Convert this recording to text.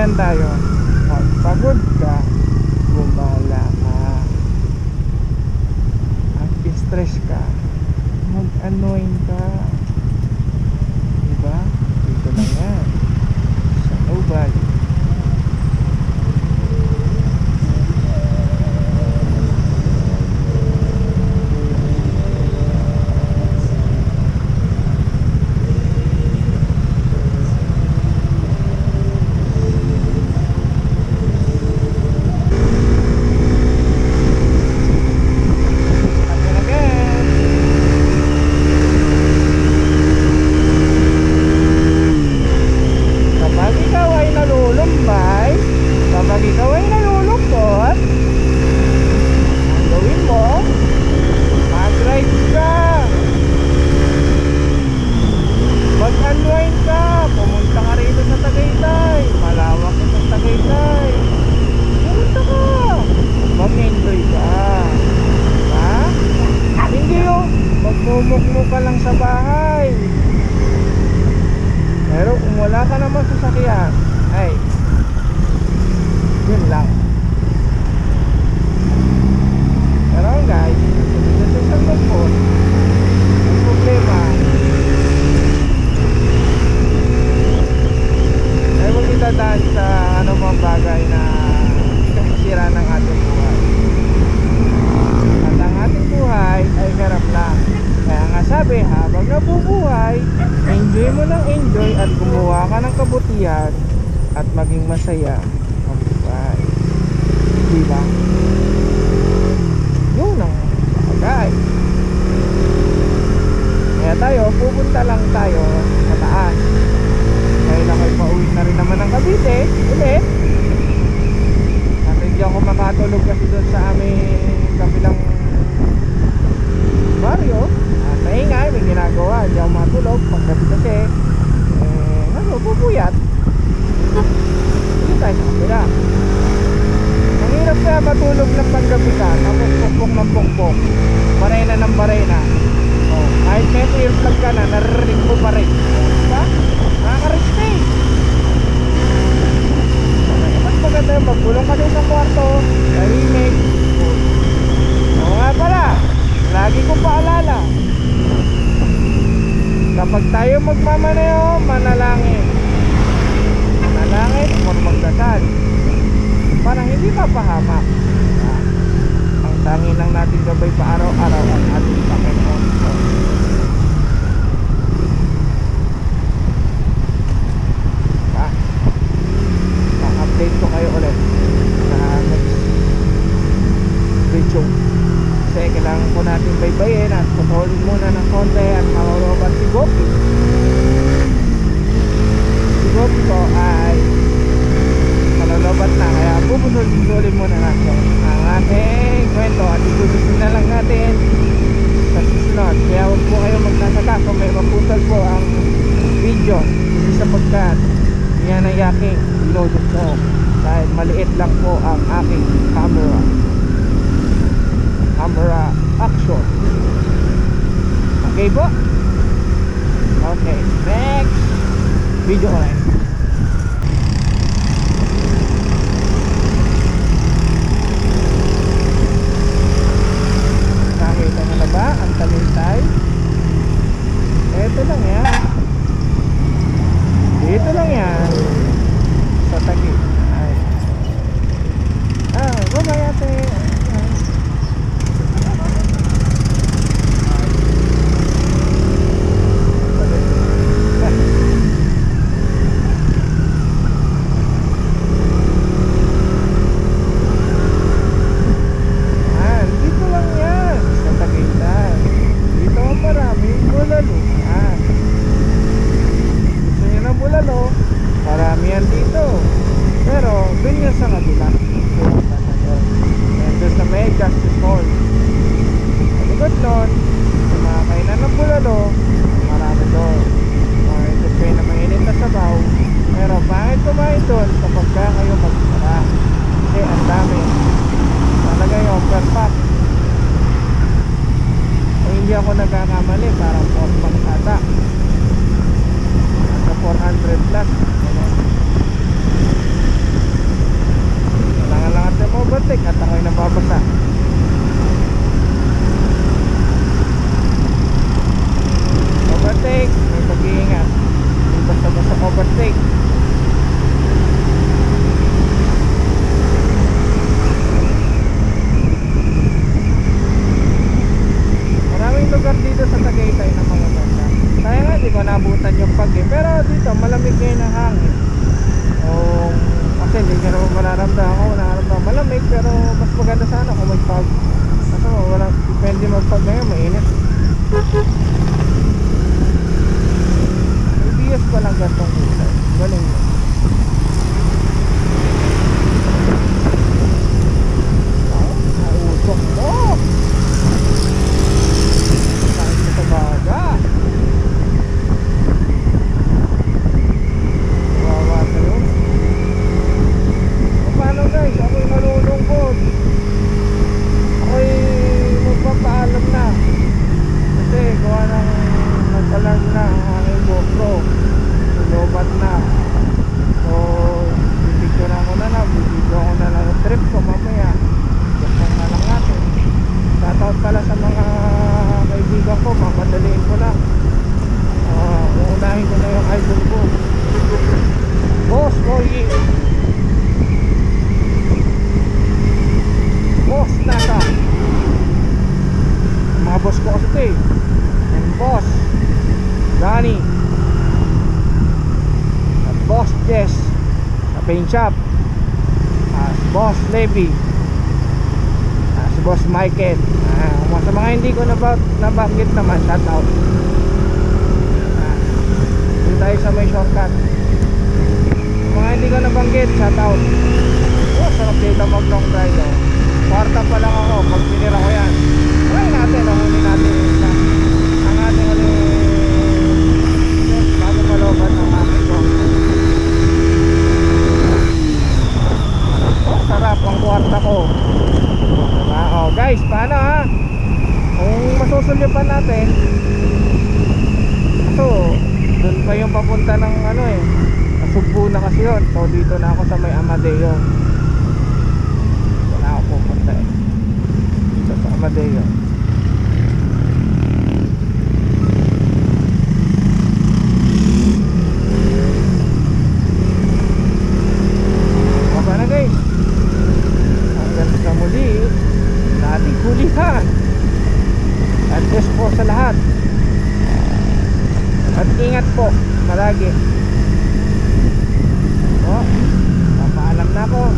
yan tayo. Pag pagod ka, gumala ka. At stress ka, mag-unwind ka. Diba? Dito lang yan sa Nobal. Magmumukmo ka lang sa bahay. Pero kung wala ka naman sasakyan, ay yun lang. Pero guys, sa isang lungkot, ang problema ay huwag itadaan sa anumang bagay na sira ng ating buhay. At ang ating buhay ay hirap lang. Kaya nga sabi, habang nabubuhay, enjoy mo ng enjoy at gumawa ka ng kabutihan at maging masaya ang buhay. Diba? Yun ang bagay. Kaya tayo, pupunta lang tayo sa taas. Dahil ako'y pauwi na rin naman ng Cavite ulit. At hindi ako makatulog kasi doon sa aming kabilang baryo. Maingay, may ginagawa, hindi ako matulog paggabi kasi pupuyat. Hindi tayo sa kapila. Ang hirap kaya matulog ng paggabi ka, tapos pukpok ng pukpok, barena ng barena. Kahit may earplug ka na, naririnig mo pa rin. Diba? Nakaka-respect. Mas maganda yung magbulong ka din sa kwarto, tahimik. Oo nga pala, lagi kong paalala, kapag tayo magmamaneho, manalangin. Manalangin o magdasal para hindi mapahamak. Ang tangin lang natin gabay pa araw-araw ang ating Panginoon. Update ko kayo ulit sa next video. Kasi kailangan ko natin baybayin at patuloy muna ng konti at makulobat si Gopi. Si Gopi ko ay malolobat na, kaya pupunod-ulit muna natin ang ating kwento at itutusin na lang natin sa susunod. Kaya huwag po kayo magtataka kung may maputol po ang video, hindi sapagkat yan ang yaking loaded ko dahil maliit lang po ang aking camera action. Okay po? Okay, next video ulit. Nakita nyo na ba ang Talintay? Ito lang yan. Dito lang yan sa Taguig. Bye-bye ate. Maramihan dito, pero dun yan sa kabila. And doon sa may Justice Hall, likod nun sa mga kainan ng bulalo, marami doon. Ito kayo na mainit na sabaw, pero bakit kumain doon kapag kayo magsara? Kasi ang dami talaga yung perfect. Kung hindi ako nagkakamali, parang 4 pang ata, nasa 400 plus. maganda sana kung may fog. Kaso wala, depende mag-fog ngayon, mainit. ABS pa lang gantong kulay. Galing mo. Nausok mo. Kahit mo sa baga. Wawa sa'yo. Paano guys? Ako'y nalulungkot. Ako'y magpapaalam na. Kasi gawa ng nagpalag na ang aking GoPro. Lubat na. So bibigyan ko na lang. Bibigyan ko na lang yung trip ko mamaya. Buksan na lang natin. Shoutout pala sa mga kaibigan ko. Mamadaliin ko lang. Uunahin ko na yung idol ko, Boss Roy, Boss Nasa. Mga boss ko kasi ito eh. And Boss Danny at Boss Jess sa paint shop, si Boss Levy, si Boss Michael. Sa mga hindi ko nabanggit naman, shout out. Dito tayo sa may shortcut. Mga hindi ko nabanggit, shout out. Sarap dito mag long ride. Kwarta pa lang ako pag pinira ko yan. Try natin, huli natin ang ating bago malobat ng aking ko. Sarap ang kwarta ko. Diba? Guys, paano ha? Kung masusulyapan natin, so doon pa yung papunta ng Sugbo na kasi yun. So dito na ako sa may Amadeo. Dito na ako pupunta dito sa Amadeo. Baba na guys. Hanggang sa muli nating kulihan. At best po sa lahat. At ingat po palagi. Papaalam na ako.